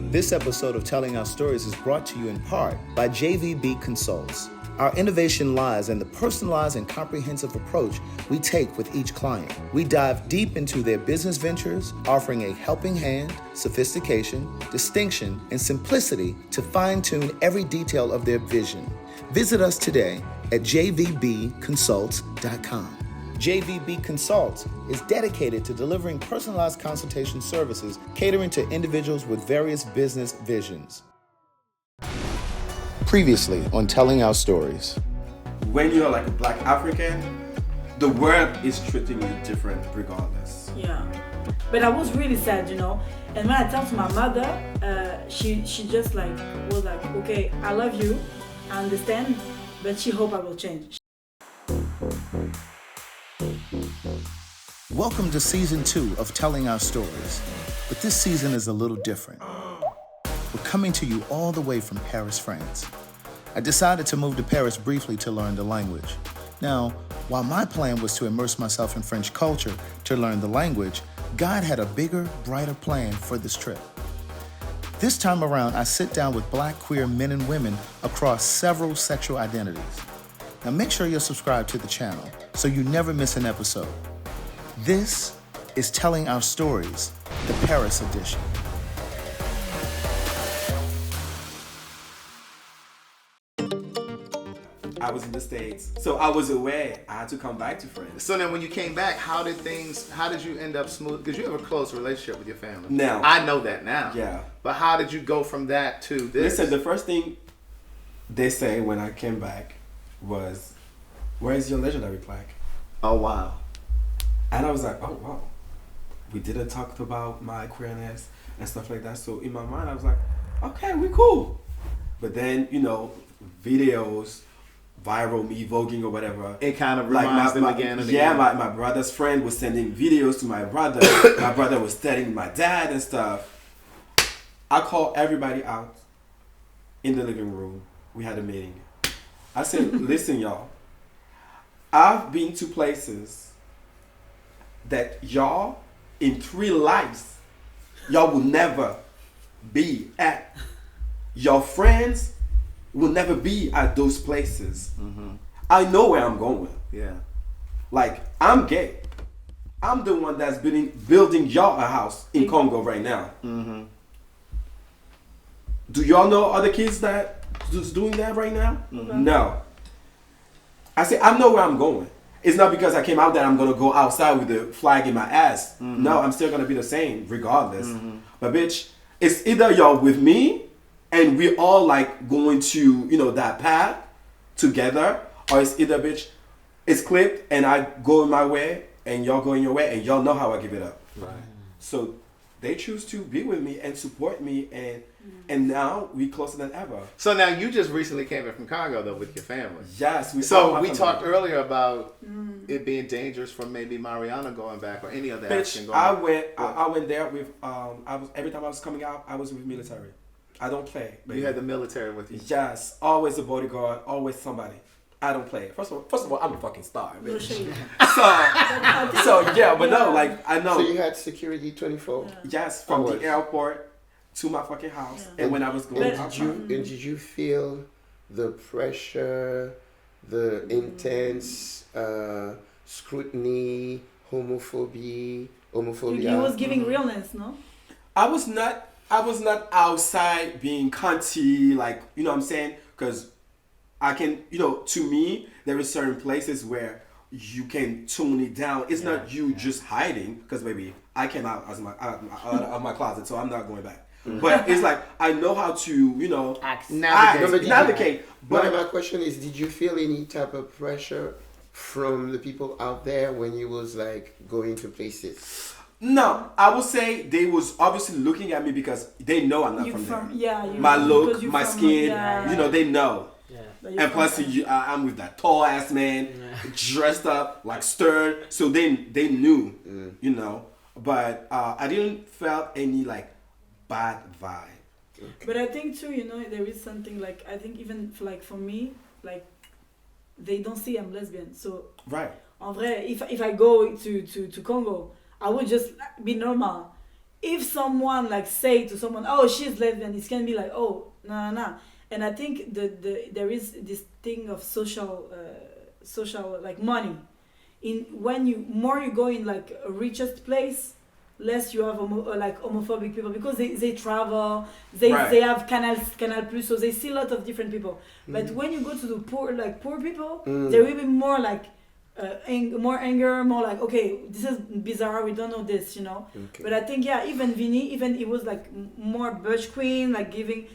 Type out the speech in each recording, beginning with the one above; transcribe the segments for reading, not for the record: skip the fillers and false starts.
This episode of Telling Our Stories is brought to you in part by JVB Consults. Our innovation lies in the personalized and comprehensive approach we take with each client. We dive deep into their business ventures, offering a helping hand, sophistication, distinction, and simplicity to fine-tune every detail of their vision. Visit us today at jvbconsults.com. JVB Consults is dedicated to delivering personalized consultation services catering to individuals with various business visions. Previously on Telling Our Stories. When you're like a Black African, the world is treating you different regardless. Yeah, but I was really sad, you know. And when I talked to my mother, she just like was like, okay, I love you, I understand, but she hope I will change. Welcome to season 2 of Telling Our Stories, but this season is a little different. We're coming to you all the way from Paris, France. I decided to move to Paris briefly to learn the language. Now, while my plan was to immerse myself in French culture to learn the language, God had a bigger, brighter plan for this trip. This time around, I sit down with Black queer men and women across several sexual identities. Now make sure you're subscribed to the channel so you never miss an episode. This is Telling Our Stories, the Paris edition. I was in the States, so I was away. I had to come back to France. So then when you came back, how did you end up smooth? Because you have a close relationship with your family. Now. I know that now. Yeah. But how did you go from that to this? Listen, the first thing they say when I came back was, "Where is your legendary plaque?" Oh, wow. And I was like, oh, wow. We didn't talk about my queerness and stuff like that. So in my mind, I was like, okay, we cool. But then, you know, videos, viral, me voguing or whatever. It kind of reminds them again and yeah, again. my brother's friend was sending videos to my brother. My brother was telling my dad and stuff. I called everybody out in the living room. We had a meeting. I said, listen, y'all. I've been to places that y'all in 3 lives y'all will never be at. Your friends will never be at those places. Mm-hmm. I know where I'm going. Yeah. Like, I'm gay. I'm the one that's building y'all a house in Congo right now. Mm-hmm. Do y'all know other kids that is doing that right now? Mm-hmm. No. I say, I know where I'm going. It's not because I came out that I'm going to go outside with the flag in my ass. Mm-hmm. No, I'm still going to be the same regardless. Mm-hmm. But bitch, it's either y'all with me and we all like going to, you know, that path together, or it's either, bitch, it's clipped and I go my way and y'all go in your way and y'all know how I give it up. Right. So they choose to be with me and support me, and now we closer than ever. So now you just recently came in from Congo though with your family. Yes. We talked earlier about it being dangerous for maybe Mariana going back or any other African going back. I went there with every time I was coming out, I was with military. I don't play. But you had the military with you. Yes, always a bodyguard, always somebody. I don't play. First of all, I'm a fucking star, bitch. So yeah, but no, like I know. So you had security 24. Yes, from the airport to my fucking house, and when I was going out. Did you feel the pressure, the intense scrutiny, homophobia? He was giving realness, no? I was not outside being cunty, like, you know what I'm saying? Because I can, you know, to me, there is certain places where you can tone it down. It's not you just hiding, because baby, I came out out of my closet, so I'm not going back. But it's like, I know how to, you know, navigate. But my question is, did you feel any type of pressure from the people out there when you was like going to places? No, I would say they was obviously looking at me because they know I'm not from there. Yeah, my look, my skin, you know, they know. Yeah. And plus, I'm with that tall ass man, dressed up like stern, so they knew, you know. But I didn't felt any like bad vibe. But I think too, you know, there is something like, I think even for me, like they don't see I'm lesbian. So right. En vrai, if I go to Congo, I would just be normal. if someone like say to someone, oh, she's lesbian, it can be like, oh, nah. And I think there is this thing of social like money. In when you go in like a richest place, less you have like homophobic people, because they travel, they have canal plus, so they see a lot of different people. But when you go to the poor people, there will be more like more anger, more like, okay, this is bizarre, we don't know this, you know. Okay. But I think even Vinny, even it was like more Butch Queen, like giving.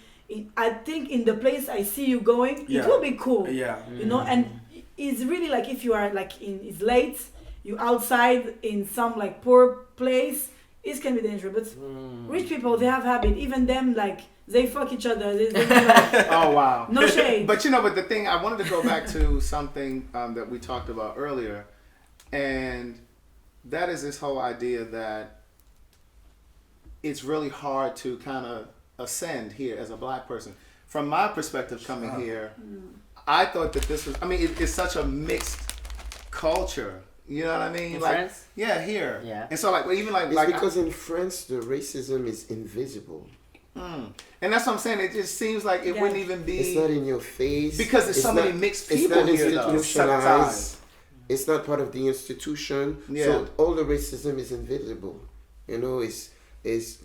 I think in the place I see you going, it will be cool. Yeah. You know, and it's really like if you are like it's late, you outside in some like poor place, it can be dangerous. But rich people, they have habit. Even them, like they fuck each other. They like, oh wow. No shade. But the thing, I wanted to go back to something that we talked about earlier, and that is this whole idea that it's really hard to kind of ascend here as a black person. From my perspective coming here, I thought that this was, it's such a mixed culture. You know what I mean? In like France? Yeah, here. Yeah. And so like even like it's because in France the racism is invisible. And that's what I'm saying. It just seems like it wouldn't even be. It's not in your face. Because there's so many mixed people here. Institutionalized. It's not part of the institution. Yeah. So all the racism is invisible. You know, it's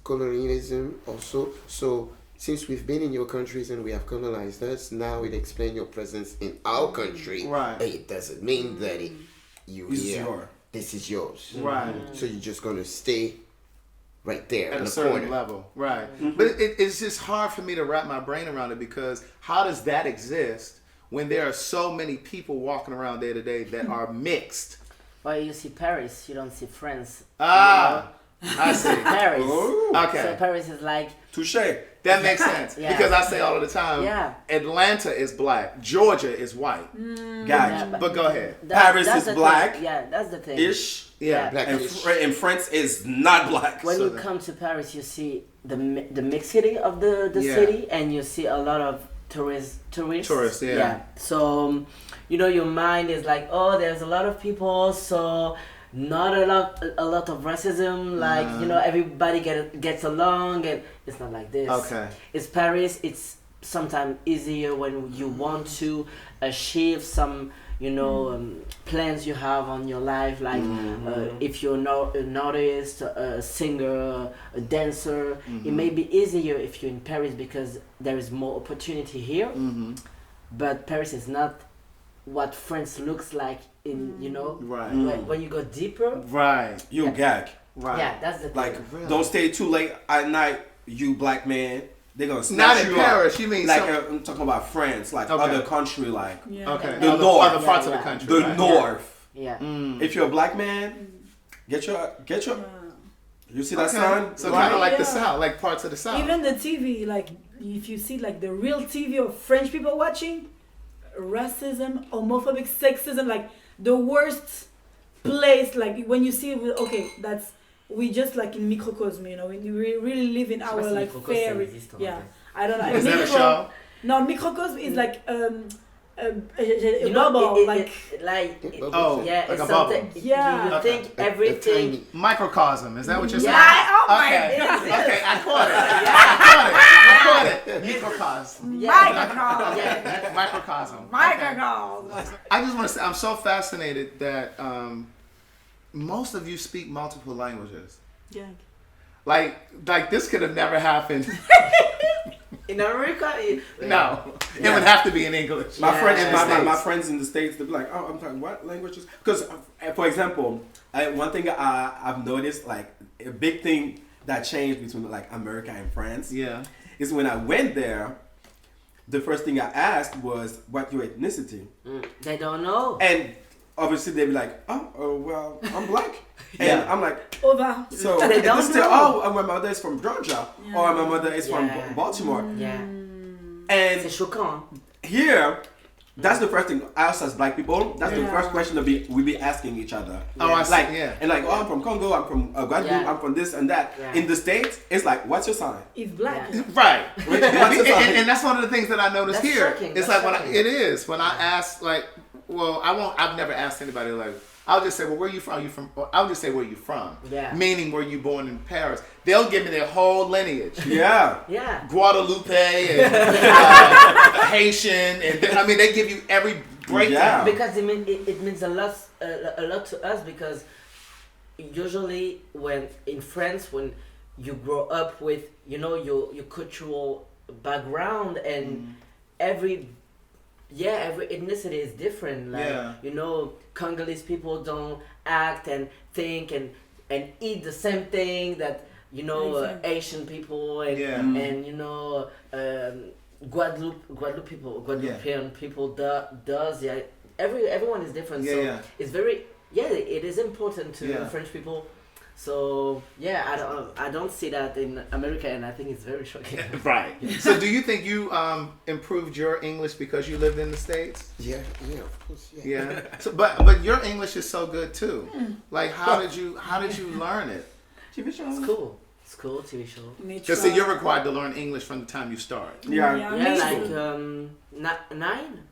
colonialism also. So since we've been in your countries and we have colonized us, now it explains your presence in our country. Right. It doesn't mean that this is yours. Right. So you're just gonna stay right there at in a the certain corner. level. Right. But it's just hard for me to wrap my brain around it, because how does that exist when there are so many people walking around day to day that are mixed? Well, you see Paris, you don't see France. I see. Paris. Ooh. Okay. So Paris is like... Touché. That makes sense. Yeah. Because I say all of the time, Atlanta is black, Georgia is white. Gotcha. But go ahead. Paris is black. Thing. Yeah, that's the thing. Ish. Yeah. And France is not black. When you come to Paris, you see the mixity of the city, and you see a lot of tourists. Tourists, yeah. So, your mind is like, oh, there's a lot of people, so not a lot of racism. Like, everybody gets along, and it's not like this. Okay. It's Paris. It's sometimes easier when you want to achieve some plans you have on your life, like if you're an artist, a singer, a dancer, it may be easier if you're in Paris because there is more opportunity here. But Paris is not what France looks like in right. When you go deeper, right, you gag, right, yeah, that's the thing. Like don't stay too late at night, you black man. They're gonna snatch not in you Paris. Up. You mean like I'm talking about France, like other country, like okay, the north, other parts of the country, the north. Yeah. If you're a black man, get your. You see that sign? So kind of like the South, like parts of the South. Even the TV, like if you see like the real TV of French people watching, racism, homophobic, sexism, like the worst place. Like when you see, we just like in microcosm, we really live in our like fairy. Yeah, I don't know. Is that a show? No, microcosm is like a bubble, like a bubble. Yeah, you think everything. Microcosm. Is that what you're saying? Oh my God. Okay, I caught it. Microcosm. Microcosm. Microcosm. Microcosm. I just want to say, I'm so fascinated that most of you speak multiple languages. Yeah. Like this could have never happened. In America, it would have to be in English. My friends in the States, they'll be like, oh, I'm talking what languages? Because, for example, one thing I've noticed, like a big thing that changed between like America and France, is when I went there, the first thing I asked was, "What your ethnicity?" They don't know, and obviously they'd be like, "Oh, well, I'm black." And I'm like, over. So they don't know. My mother is from Georgia, or my mother is from Baltimore. Yeah. And c'est choquant. Here, that's the first thing. Us as black people, that's the first question that we be asking each other. Oh, I see. And like, oh, I'm from Congo. I'm from Guadeloupe. I'm from this and that. Yeah. In the States, it's like, what's your sign? It's black. Right. What's your sign? And that's one of the things that I noticed that's here. Shocking. It's that's like when I ask, like, well, I've never asked anybody like, I'll just say, well, where you from? Or I'll just say, where you from? Yeah. Meaning, were you born in Paris? They'll give me their whole lineage. Yeah. Yeah. Guadalupe and Haitian, and they give you every breakdown. Because it means a lot to us, because usually when in France, when you grow up with your cultural background, and every ethnicity is different. Like Congolese people don't act and think and eat the same thing that Asian people and Guadeloupean people does. Yeah, everyone is different. It's very it is important to French people. So I don't see that in America, and I think it's very shocking. Right. So do you think you improved your English because you lived in the States? Yeah, of course. Yeah. So, but your English is so good too. Like, how did you learn it? TV shows. It's cool, TV show. Because you're required to learn English from the time you start. Like 9.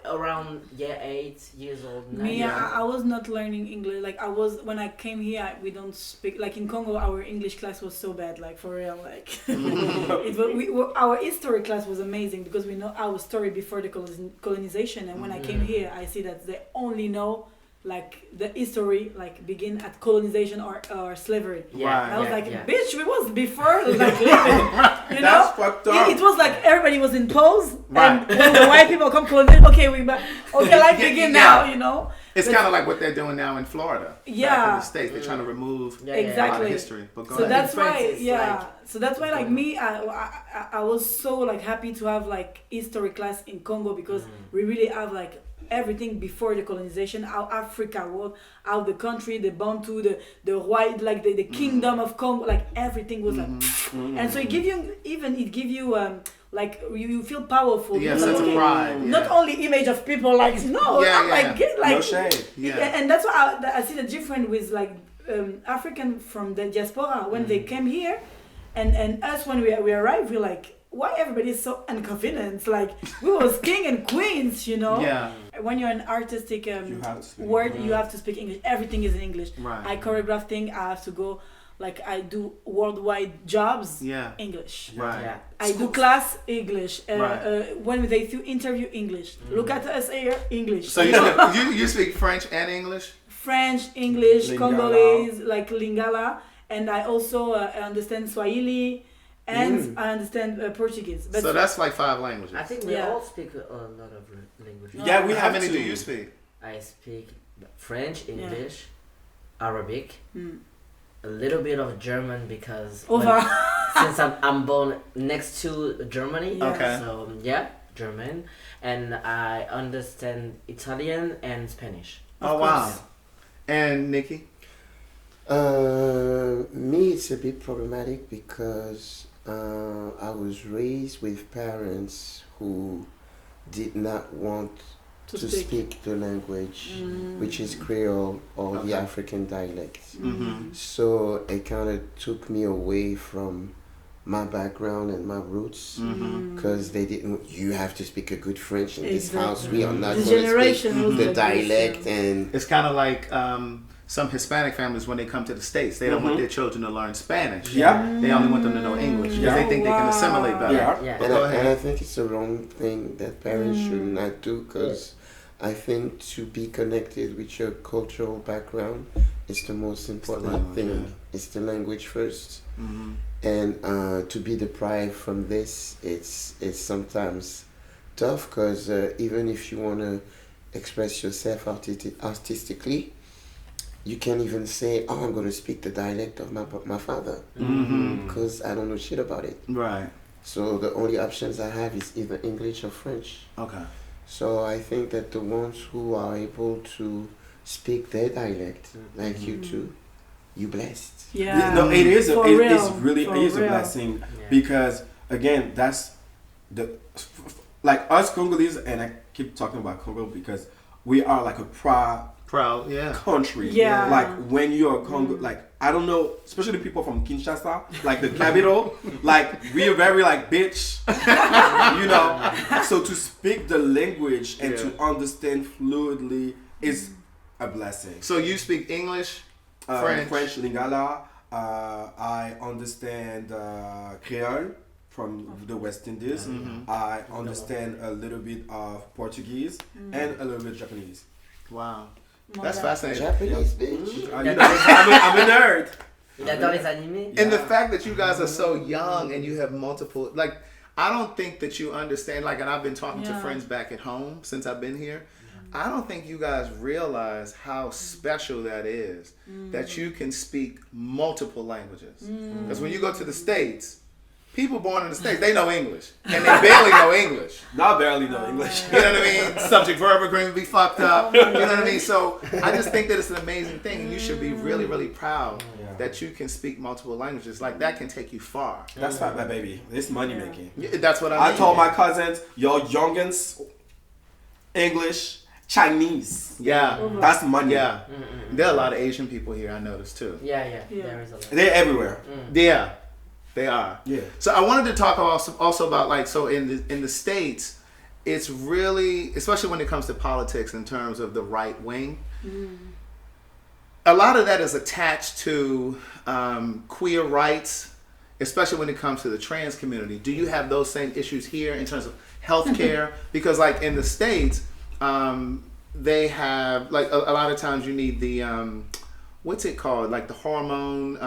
Around 8 years old. 9. Me, I was not learning English. Like when I came here, we don't speak. Like in Congo, our English class was so bad. Like for real. Like our history class was amazing because we know our story before the colonization. And when I came here, I see that they only know like the history like begin at colonization or slavery. Yeah. I was bitch, we was before like living. That's fucked up. It was like everybody was in pause, and when the white people come colonize, life begin now. It's kind of like what they're doing now in Florida. Yeah. Back in the States, they're trying to remove a lot of history. But go ahead. That's why. So that's why, like me, I was so like happy to have like history class in Congo because we really have like everything before the colonization, how Africa was, how the country, the Bantu, the white, like the kingdom of Congo, like everything was like, and so it give you like you feel powerful. Yeah, sense of pride. Not only image of people like like no shade. And that's why I see the difference with like African from the diaspora when they came here, and us when we arrived, we're like, why everybody is so unconfident? Like we was king and queens, Yeah. When you're an artistic You have to speak you have to speak English. Everything is in English. Right. I choreograph thing. I have to go. Like I do worldwide jobs. Yeah. English. Right. Yeah. I do class English. Right. When they do interview English. Look at us here English. So you speak French and English? French, English, Lingala. Congolese, like Lingala, and I also understand Swahili. And I understand Portuguese. But so that's like 5 languages. I think we all speak a lot of languages. Yeah, we How have many to. do you speak? I speak French, English, Arabic, a little bit of German because since I'm born next to Germany, Okay. so German, and I understand Italian and Spanish. Oh wow! And Nikki? Me, it's a bit problematic because I was raised with parents who did not want to speak the language, which is Creole or the African dialect. Mm-hmm. So it kind of took me away from my background and my roots because they didn't. You have to speak a good French in this house. We are not going to speak the dialect, and it's kind of like some Hispanic families when they come to the States, they don't want their children to learn Spanish. Yeah. They only want them to know English because they think they can assimilate better. Yeah. And I think it's a wrong thing that parents should not do because I think to be connected with your cultural background is the most important thing. Yeah. It's the language first. Mm-hmm. And to be deprived from this, it's sometimes tough because even if you want to express yourself artistically, you can't even say, "Oh, I'm going to speak the dialect of my father," because I don't know shit about it. Right. So the only options I have is either English or French. Okay. So I think that the ones who are able to speak their dialect, like you two, you blessed. Yeah. No, it is. For It real. is a blessing because again, that's like us Congolese, and I keep talking about Congo because we are like a proud country. Yeah. Like when you're Congo, like I don't know, especially people from Kinshasa, like the capital, like we are very like bitch, So to speak the language and to understand fluidly is a blessing. So you speak English, French, Lingala. I understand Creole from the West Indies. I understand a little bit of Portuguese and a little bit Japanese. Wow. That's fascinating. Japanese, bitch. You know, I'm a nerd. Il adore les animés. And the fact that you guys are so young and you have multiple, like, I don't think that you understand, like, and I've been talking to friends back at home since I've been here. I don't think you guys realize how special that is, that you can speak multiple languages. Because when you go to the States, people born in the States, they know English. And they barely know English. Not barely know English. You know what I mean? Subject, verb, agreement be fucked up. You know what I mean? So I just think that it's an amazing thing. And you should be really, really proud that you can speak multiple languages. Like, that can take you far. That's not my baby. It's money making. That's what I mean. I told my cousins, your youngins, English, Chinese. Yeah. That's money. Yeah. There are a lot of Asian people here, I noticed, too. Yeah. There is a lot. They're everywhere. Yeah. They are. Yeah. So I wanted to talk also about, like, so in the States, it's really, especially when it comes to politics in terms of the right wing, a lot of that is attached to queer rights, especially when it comes to the trans community. Do you have those same issues here in terms of healthcare? Because, like, in the States, they have, like, a lot of times you need the, what's it called? Like the hormone,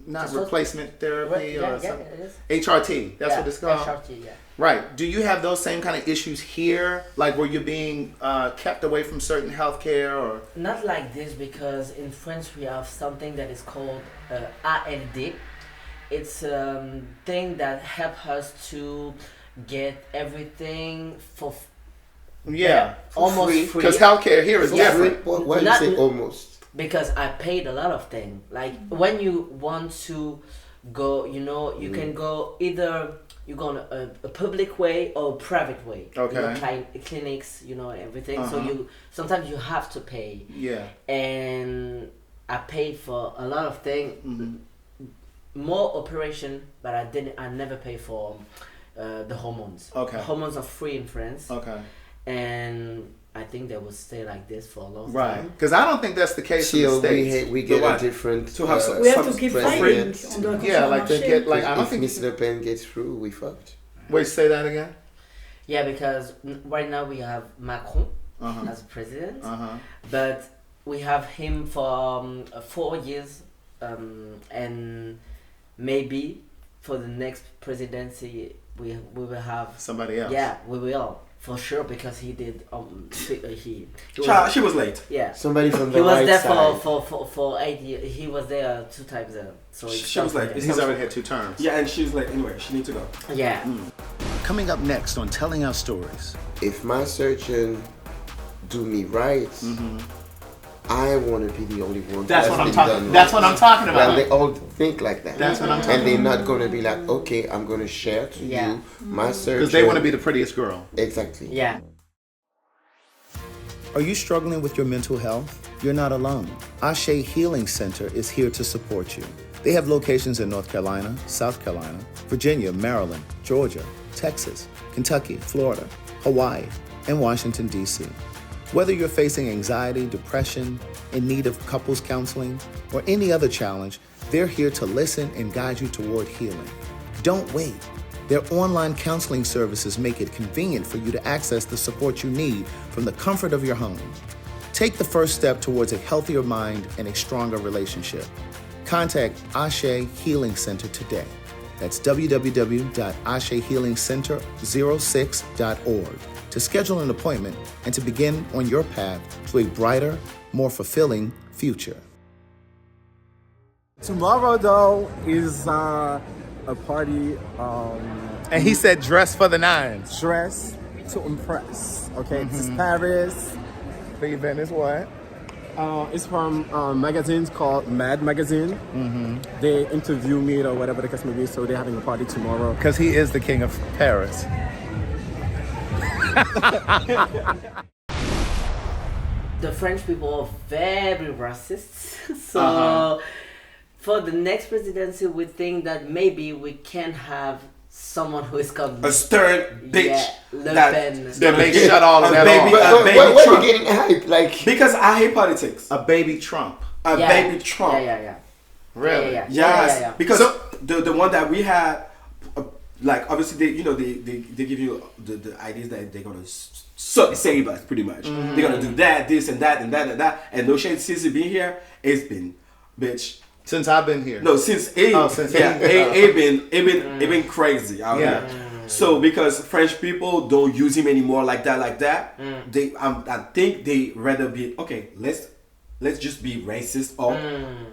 not replacement therapy or something. It is. HRT, that's what it's called? HRT, Right. Do you have those same kind of issues here? Like where you're being kept away from certain healthcare or? Not like this, because in France we have something that is called ALD. It's a thing that helps us to get everything for almost free. Because healthcare here is different. Why do you say almost? Because I paid a lot of things. Like when you want to go, you can go either you go on a public way or a private way. Okay. Clinics, everything. So sometimes you have to pay. Yeah. And I paid for a lot of things, more operation, but I never pay for the hormones. Okay. The hormones are free in France. Okay. And I think they will stay like this for a long time. Right. Because I don't think that's the case in the States. We get a different. To have we have to keep fighting. Like to get like I don't if think Mr. Le Pen gets through, we fucked. Wait, say that again. Yeah, because right now we have Macron as president, but we have him for 4 years, and maybe for the next presidency we will have somebody else. Yeah, we will. For sure, because he did. She was late. Yeah, somebody from the he was right there side. for 8 years. He was there 2 times. So she was like, he's already had 2 terms. Yeah, and she was like, anyway, she needs to go. Yeah. Coming up next on Telling Our Stories. If my surgeon do me right, I want to be the only one. That's what I'm talking. That's what I'm talking about. Well, they all think like that. That's what I'm talking about. And they're not going to be like, okay, I'm going to share to you my surgeon. Because they want to be the prettiest girl. Exactly. Yeah. Are you struggling with your mental health? You're not alone. Ashe Healing Center is here to support you. They have locations in North Carolina, South Carolina, Virginia, Maryland, Georgia, Texas, Kentucky, Florida, Hawaii, and Washington, D.C. Whether you're facing anxiety, depression, in need of couples counseling, or any other challenge, they're here to listen and guide you toward healing. Don't wait. Their online counseling services make it convenient for you to access the support you need from the comfort of your home. Take the first step towards a healthier mind and a stronger relationship. Contact Ashe Healing Center today. That's www.ashehealingcenter06.org to schedule an appointment and to begin on your path to a brighter, more fulfilling future. Tomorrow, though, is a party. And he said dress for the nines. Dress to impress. Okay, this is Paris. The event is what? It's from magazines called Mad Magazine. They interview me or whatever the case may be, so they're having a party tomorrow. Because he is the king of Paris. The French people are very racist. So for the next presidency, we think that maybe we can have someone who is called a stern bitch yeah, Le that Pen. That may shut all of that baby, off. a baby Why are you Trump. getting hype? Like, Because I hate politics. A baby Trump. A Yeah. baby Trump. Yeah. Really? Yeah. Yes, because So- the one that we had, like obviously they give you the ideas that they're gonna save us pretty much. Mm-hmm. They're gonna do that, this and that and that and that. And no shade, since it been here, it's been, bitch. Since I've been here. No, since it, since yeah, it- it been crazy out Yeah. here. So because French people don't use him anymore like that, they I think they rather be okay. Let's just be racist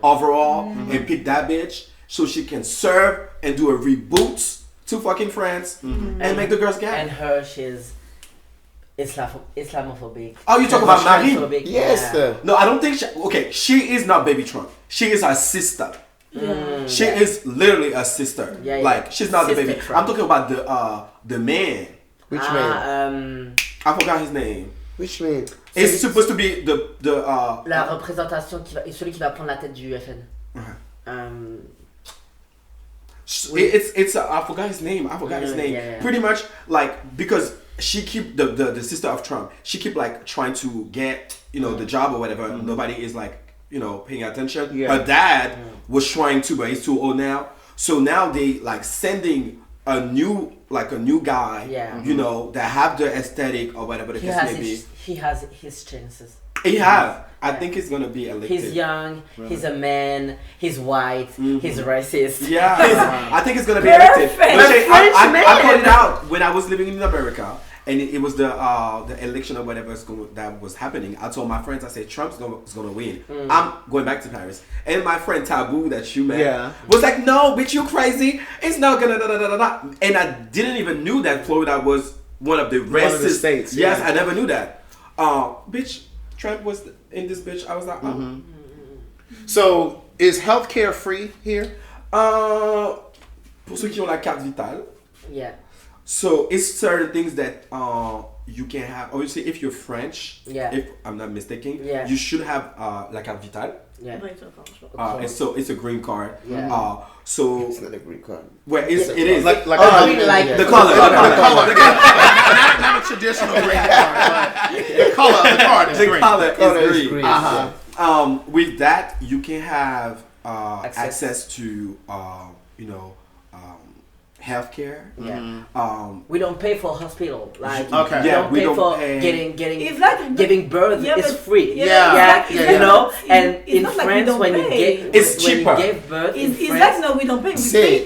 overall and pick that bitch so she can serve and do a reboot to fucking France and make the girls gay. And her, she's Islamophobic. Oh, you talk about Marine? Transphobic, yes, yeah. No, I don't think she is not baby Trump. She is her sister. She is literally a sister. Yeah, yeah. Like she's not the Sister baby. Trump. I'm talking about the man. which man? I forgot his name. Which man? It's supposed to be the La représentation celui qui va prendre la tête du FN. it's I forgot his name. I forgot his name. Yeah. Pretty much like because she keep the sister of Trump. She keep like trying to get the job or whatever. Nobody is like paying attention. Yeah. Her dad was trying to, but he's too old now. So now they like sending a new guy. Yeah. That have the aesthetic or whatever the case may be. He has his chances. He have. I think he's gonna be elected. He's young, he's a man, he's white, he's racist. Yeah, I think it's gonna be elected. Perfect. But A French I man. pointed out when I was living in America, and it was the election or whatever that was happening. I told my friends, I said Trump's gonna win. I'm going back to Paris, and my friend Taboo that you met was like, "No, bitch, you crazy? It's not gonna da da da da da." And I didn't even knew that Florida was one of the racist states. Yes, Yeah. I never knew that. Bitch, Trump was in this bitch. I was like, oh. So is healthcare free here? Pour ceux qui ont la carte vitale. Yeah. So it's certain things that you can have. Obviously, if you're French, Yeah. if I'm not mistaken, Yeah. you should have la carte vitale. Yeah. And so it's a green card. Yeah. So It's not a green card. where it is Like Oh, I mean, like the color. not a traditional green card, but the color of the card is The green. color Color is is green. green. With that, you can have Access. access to healthcare. Yeah. We don't pay for hospital. Like Okay. we Yeah, don't we pay don't for pay. getting It's like giving birth Yeah, is but- free. Yeah. You know, and it's in not like we France don't when you pay. get It's when cheaper. you give birth in It's France, like no, we don't pay. Say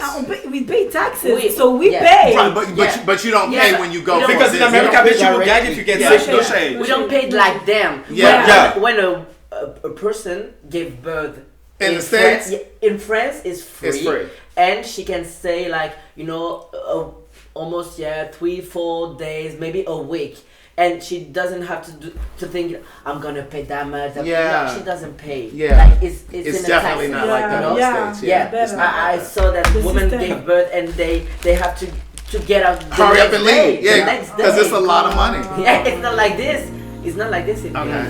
We pay taxes, We- so we yeah. pay. Right, but Yeah. but you don't Yeah. pay when you go We don't- Because in visit. America, don't bitch, you will pay gag if you get Yeah. sick. No Yeah. shame. we don't pay like them. Yeah. When a person gave birth In the France, States? in France is free, It's free. and she can stay like almost 3-4 days, maybe a week, and she doesn't have to think I'm gonna pay that much. Yeah. No, she doesn't pay. Yeah. Like, it's It's in the definitely taxes, not like that in the Yeah. States. Yeah, It's not I like that. saw that The women system. gave birth and they have to get out. The Hurry up next and day, leave. the Yeah, next because day. it's a lot of money. Yeah, it's not like this. It's not like this. In Okay.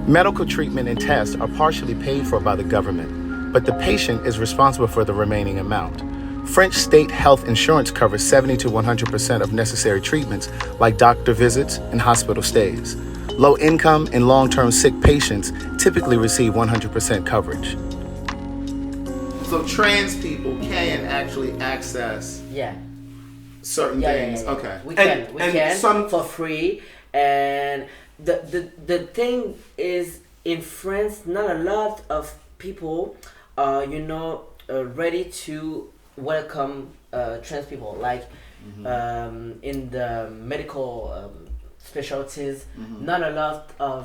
Medical treatment and tests are partially paid for by the government, but the patient is responsible for the remaining amount. French state health insurance covers 70 to 100% of necessary treatments, like doctor visits and hospital stays. Low income and long-term sick patients typically receive 100% coverage. So trans people can actually access Yeah. certain things. Okay. We And- can and some- for free, and the thing is in France, not a lot of people are ready to welcome trans people. Like in the medical specialties, not a lot of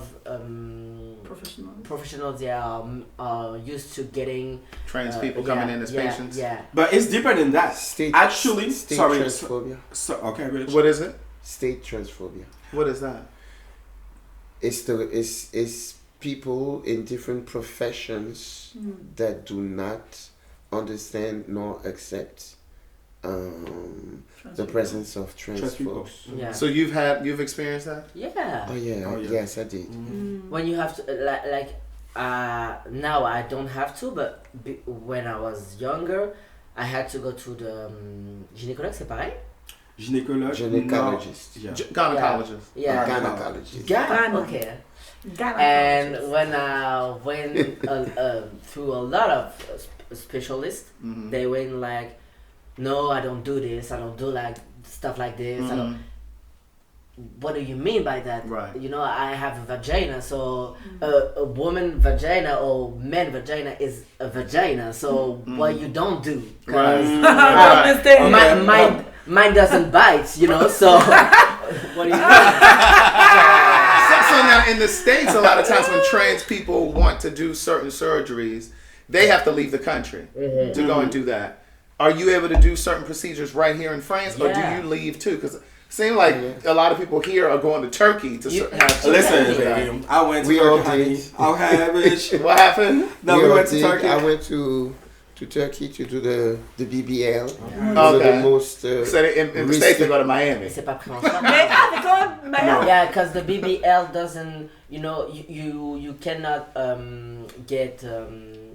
professionals are used to getting Trans people coming in as patients. Yeah. But it's deeper than that. State Sorry. transphobia. Okay, Rich. What is it? State transphobia. What is that? It's people in different professions that do not understand nor accept the presence of trans people. folks. Yeah. So you've experienced that? Yeah. Oh yeah, Oh, yeah. yes I did. When you have to now I don't have to, but when I was younger, I had to go to the gynécologue, c'est pareil? Gynecologist. Yeah. Gynecologist. Yeah. Gynecologist. Gyne, okay. And when I went through a lot of specialists, they went like, no, I don't do this. I don't do like stuff like this. I don't. What do you mean by that? Right. You know, I have a vagina, so a woman vagina or man vagina is a vagina. So what you don't do, because mine doesn't bite. You know, so what do you mean? So now in the States, a lot of times when trans people want to do certain surgeries, they have to leave the country to go and do that. Are you able to do certain procedures right here in France, or do you leave too? Because it seems like a lot of people here are going to Turkey to have. Listen, baby, I went to Turkey. Okay, bitch. What happened? No, we went to Turkey. I went to Turkey to do the BBL. Okay. The most So in the States they go to Miami. C'est pas pris en charge. Yeah, because the BBL doesn't, you know, you cannot get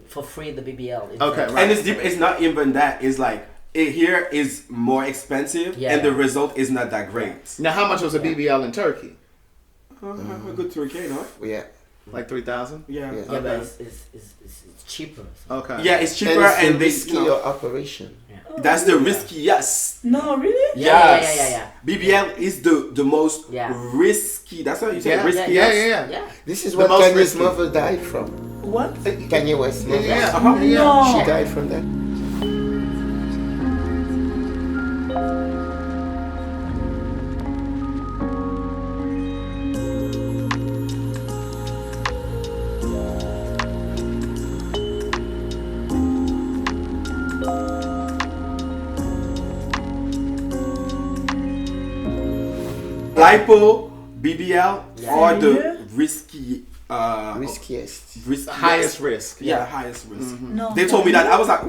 for free the BBL. Okay, right. And it's not even that. It's like it here is more expensive, and the result is not that great. Now, how much was a BBL in Turkey? A good 3K, no? Yeah. Like 3,000. Yeah. Yeah, but it's cheaper. So. Okay. Yeah, it's cheaper and and it's they your operation. That's the risky, yes. No, really? Yes. BBL is the most risky. That's what you say, risky. Yeah. This is The what most Kanye's risky. mother died from. What? Kanye West's mother. No. She died from that. Lipo, BBL are the risky, Riskiest. Highest risk. Yeah, highest risk. No. They told me that. I was like,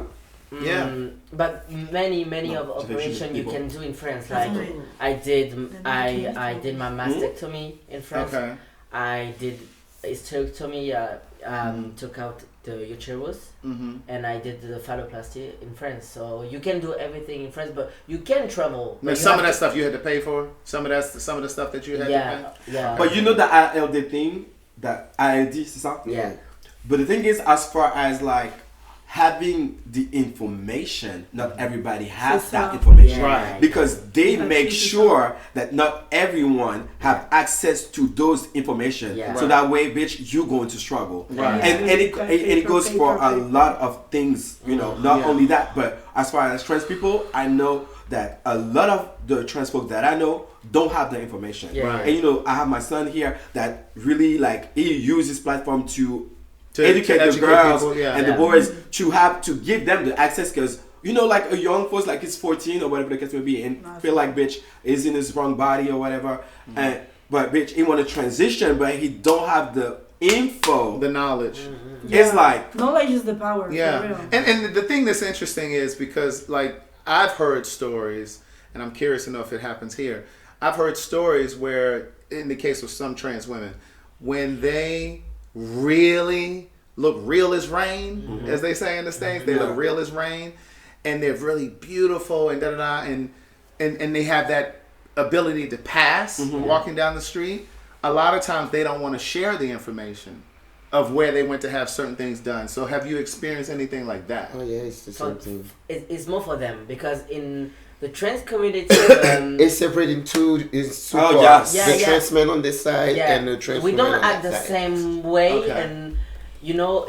But many of operation you can do in France. Like I did my mastectomy in France. Okay. I did hysterectomy. Took out the uterus, and I did the phalloplasty in France. So you can do everything in France, but you can travel. Now, some of that stuff you had to pay for. Some of the stuff that you had to pay. Yeah. but you know the ILD thing, that ILD, c'est ça? Yeah. But the thing is, as far as like having the information, not everybody has that information. Yeah. Right. Because they make sure that not everyone have access to those information. Yeah. So that way, bitch, you're going to struggle. Right. And it goes for a lot of things, you know, not only that, but as far as trans people, I know that a lot of the trans folks that I know don't have the information. Yeah. Right. And you know, I have my son here that really like, he uses platform to educate the girls people, and the boys to give them the access, because you know, like a young folks, like he's 14 or whatever the case may be, and feel like bitch is in his wrong body or whatever, and but bitch he want to transition, but he don't have the info, The knowledge. It's like knowledge is the power. For Yeah. real. And the thing that's interesting is because like I've heard stories, and I'm curious to know if it happens here. I've heard stories where, in the case of some trans women, when they really look real as rain, as they say in the States, they look real as rain, and they're really beautiful and and they have that ability to pass walking down the street. A lot of times they don't want to share the information of where they went to have certain things done. So have you experienced anything like that? Oh yeah, it's the same thing. It's more for them, because in the trans community, It's separated in two Oh, parts. yes. The trans men on this side and the trans we women don't on act that the side. same way. Okay. And you know,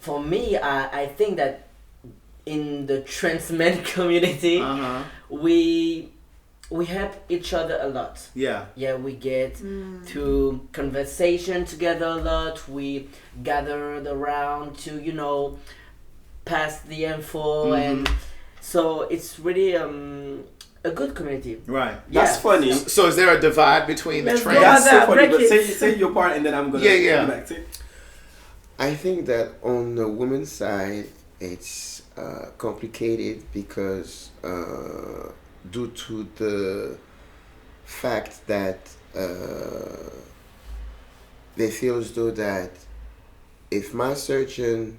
for me, I think that in the trans men community, we help each other a lot. Yeah. We get to conversation together a lot. We gathered around to, you know, pass the info, and so it's really a good community. Right. that's funny. So is there a divide between the Let's trans? go. That's so Break funny. But it. say your part, and then I'm gonna Yeah. come back to it. I think that on the women's side, it's complicated because due to the fact that they feel as though that if my surgeon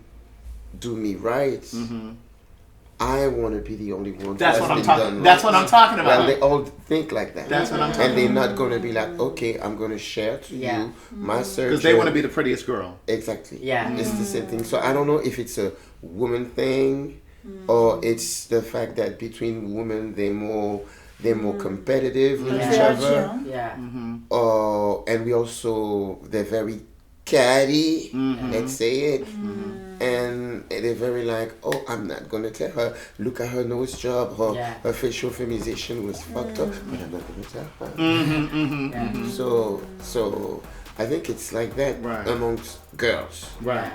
do me right, I want to be the only one. That's who what has I'm been talking. done That's right. what I'm talking about. Well, they all think like that. That's what I'm talking And they're not going to be like, okay, I'm going to share to you my surgery. Because they want to be the prettiest girl. Exactly. Yeah. It's the same thing. So I don't know if it's a woman thing or it's the fact that between women they're more competitive with each other. Yeah. And they're very catty, let's say it. And they're very like, oh, I'm not gonna tell her. Look at her nose job. Her facial feminization was fucked up, but I'm not gonna tell her. So I think it's like that amongst girls. Right.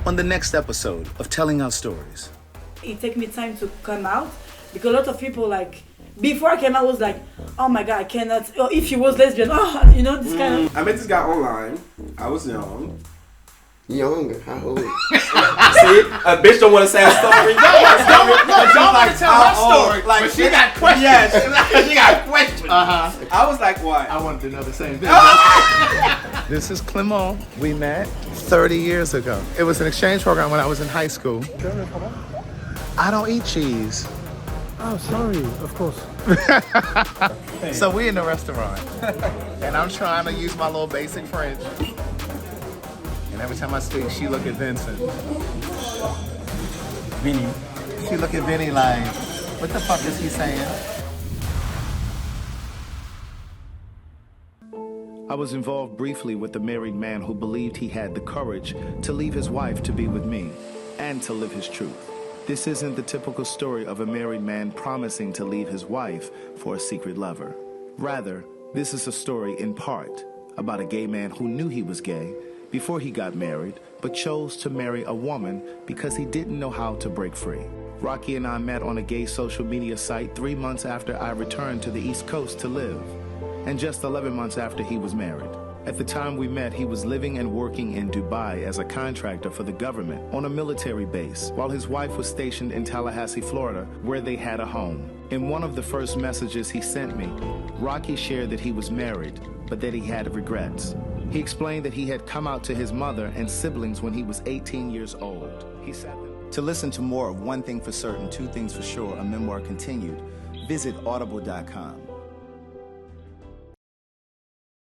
On the next episode of Telling Our Stories. It took me time to come out because a lot of people like before I came out was like, oh my god, I cannot. Or if she was lesbian, this kind of. I met this guy online. I was young. Young, how old? See, a bitch don't want to say her story. Don't want to tell her story. Like, but she got questions. Yes, she got questions. Uh-huh. I was like, what? I wanted to know the same thing. This is Clement. We met 30 years ago. It was an exchange program when I was in high school. I don't eat cheese. Oh, sorry, of course. So we in the restaurant, and I'm trying to use my little basic French. And every time I speak, she look at Vincent. Vinny. She look at Vinny like, what the fuck is he saying? I was involved briefly with the married man who believed he had the courage to leave his wife to be with me and to live his truth. This isn't the typical story of a married man promising to leave his wife for a secret lover. Rather, this is a story in part about a gay man who knew he was gay before he got married, but chose to marry a woman because he didn't know how to break free. Rocky and I met on a gay social media site 3 months after I returned to the East Coast to live, and just 11 months after he was married. At the time we met, he was living and working in Dubai as a contractor for the government on a military base, while his wife was stationed in Tallahassee, Florida, where they had a home. In one of the first messages he sent me, Rocky shared that he was married, but that he had regrets. He explained that he had come out to his mother and siblings when he was 18 years old. He sat there. To listen to more of One Thing for Certain, Two Things for Sure, a memoir continued, visit audible.com.